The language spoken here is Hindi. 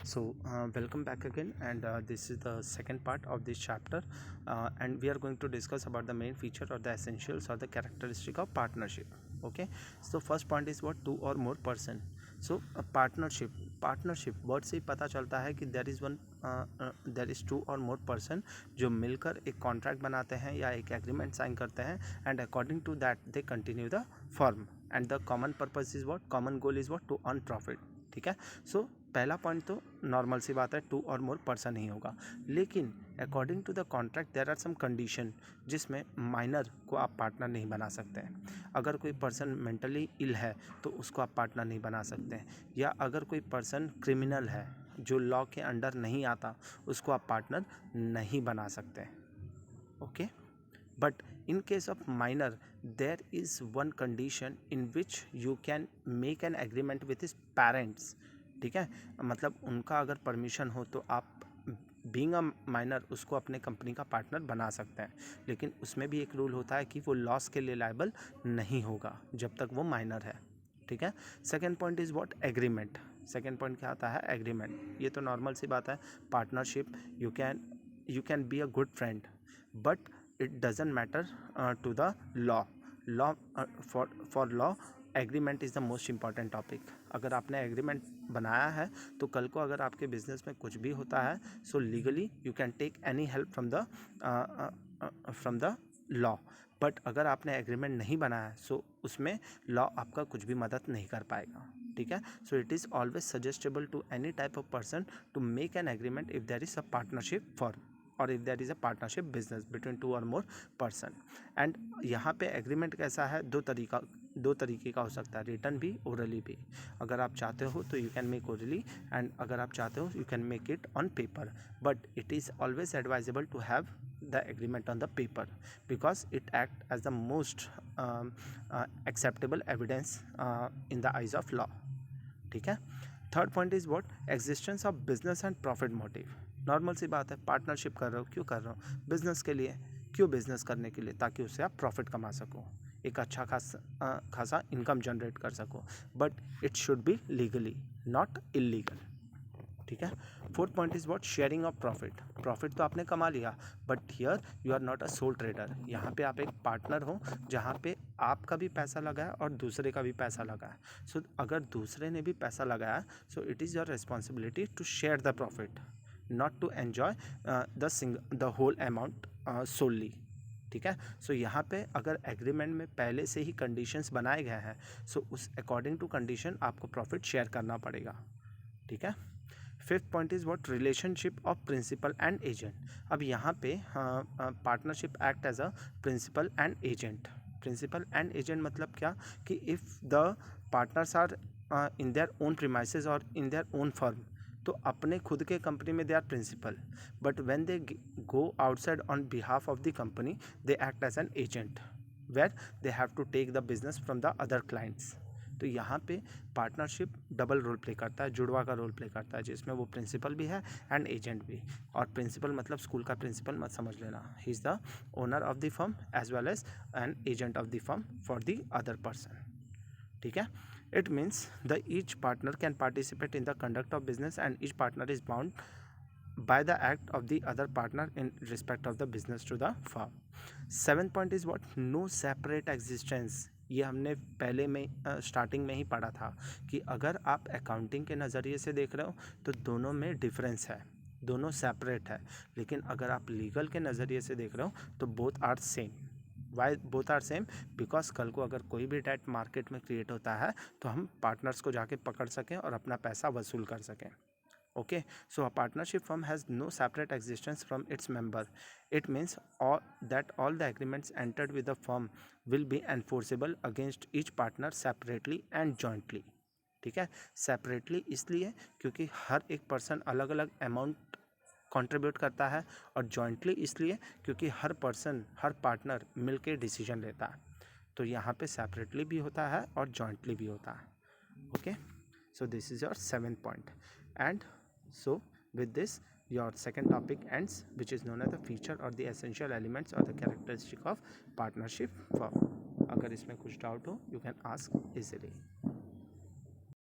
Welcome back again, and this is the second part of this chapter, and we are going to discuss about the main feature or the essentials or the characteristic of partnership. Okay, so first point is what, two or more person. So a partnership word से ही पता चलता है कि देर इज़ टू और मोर पर्सन जो मिलकर एक कॉन्ट्रैक्ट बनाते हैं या एक एग्रीमेंट साइन करते हैं, and according to that they continue the firm, and the common purpose is what, common goal is what, to earn profit. ठीक है. सो पहला पॉइंट तो नॉर्मल सी बात है, टू और मोर पर्सन ही होगा, लेकिन according to the contract there are some condition जिसमें माइनर को आप पार्टनर नहीं बना सकते हैं. अगर कोई पर्सन मेंटली इल है तो उसको आप पार्टनर नहीं बना सकते हैं, या अगर कोई पर्सन क्रिमिनल है जो लॉ के अंडर नहीं आता उसको आप पार्टनर नहीं बना सकते हैं. Okay, but in case of minor there is one condition in which you can make an agreement with his parents. ठीक है, मतलब उनका अगर परमिशन हो तो आप बीइंग अ माइनर उसको अपने कंपनी का पार्टनर बना सकते हैं, लेकिन उसमें भी एक रूल होता है कि वो लॉस के लिए लायबल नहीं होगा जब तक वो माइनर है. ठीक है. Second point is what, agreement. Second point क्या आता है, एग्रीमेंट. ये तो नॉर्मल सी बात है, partnership you can be a good friend, but it doesn't matter to the law for law agreement is the most important topic. अगर आपने एग्रीमेंट बनाया है तो कल को अगर आपके बिजनेस में कुछ भी होता है, so legally you can take any help from the law. But अगर आपने एग्रीमेंट नहीं बनाया है सो उसमें लॉ आपका कुछ भी मदद नहीं कर पाएगा. ठीक है. So it is always suggestable to any type of person to make an agreement if there is a partnership form और if there is a partnership business between two और मोर पर्सन. एंड यहाँ पे एग्रीमेंट कैसा है, दो तरीके का हो सकता है, रिटन भी, ओरली भी. अगर आप चाहते हो तो you can make orally, and अगर आप चाहते हो you can make it on paper, but it is always advisable to have the agreement on the paper because it act as the most acceptable evidence in the eyes of law. ठीक है. Third point is what, existence of business and profit motive. Normal सी बात है, पार्टनरशिप कर रहे हो, क्यों कर रहे हो, बिजनेस के लिए. क्यों बिजनेस करने के लिए, ताकि उससे आप प्रॉफिट कमा सको, एक अच्छा खासा इनकम जनरेट कर सको, but it should be legally not illegal. ठीक है. Fourth point is what, sharing of profit तो आपने कमा लिया, but here you are not a sole trader. यहाँ पे आप एक पार्टनर हो जहाँ पे आपका भी पैसा लगा है और दूसरे का भी पैसा लगा है. सो अगर दूसरे ने भी पैसा लगाया so it is your responsibility to share the profit, not to enjoy the whole amount solely. ठीक है. सो यहाँ पे अगर एग्रीमेंट में पहले से ही कंडीशंस बनाए गए हैं सो उस अकॉर्डिंग टू कंडीशन आपको प्रॉफिट शेयर करना पड़ेगा. ठीक है. Fifth point is what, relationship of principal and agent. अब यहाँ पे partnership act as a principal and agent. Principal and agent मतलब क्या, कि if the partners are in their own premises और इन देयर ओन फर्म, तो अपने खुद के कंपनी में they are principal, but when they go outside on behalf of the company they act as an agent where they have to take the business from the other clients. तो यहाँ पे पार्टनरशिप डबल रोल प्ले करता है, जुड़वा का रोल प्ले करता है, जिसमें वो प्रिंसिपल भी है एंड एजेंट भी. और प्रिंसिपल मतलब स्कूल का प्रिंसिपल मत समझ लेना, he is the owner of the firm as well as an agent of the firm for the other person. ठीक है. It means the each partner can participate in the conduct of business and each partner is bound by the act of the other partner in respect of the business to the firm. Seventh point is what, no separate existence. ये हमने पहले में स्टार्टिंग में ही पढ़ा था कि अगर आप अकाउंटिंग के नज़रिए से देख रहे हो तो दोनों में डिफरेंस है, दोनों सेपरेट है, लेकिन अगर आप लीगल के नज़रिए से देख रहे हो तो both are same. Why both are same, because कल को अगर कोई भी डेट मार्केट में क्रिएट होता है तो हम पार्टनर्स को जाके पकड़ सकें और अपना पैसा वसूल कर सकें. Okay. So a partnership firm has no separate existence from its member. It means that all the agreements entered with the firm will be enforceable against each partner separately and jointly. ठीक है. सेपरेटली इसलिए क्योंकि हर एक पर्सन अलग अलग अमाउंट कंट्रीब्यूट करता है, और जॉइंटली इसलिए क्योंकि हर पर्सन, हर पार्टनर मिलके डिसीजन लेता है. तो यहाँ पे सेपरेटली भी होता है और जॉइंटली भी होता है. Okay. So this is your seventh point. And so with this your second topic ends, which is known as the feature or the essential elements or the characteristic of partnership firm. अगर इसमें कुछ डाउट हो you can ask easily.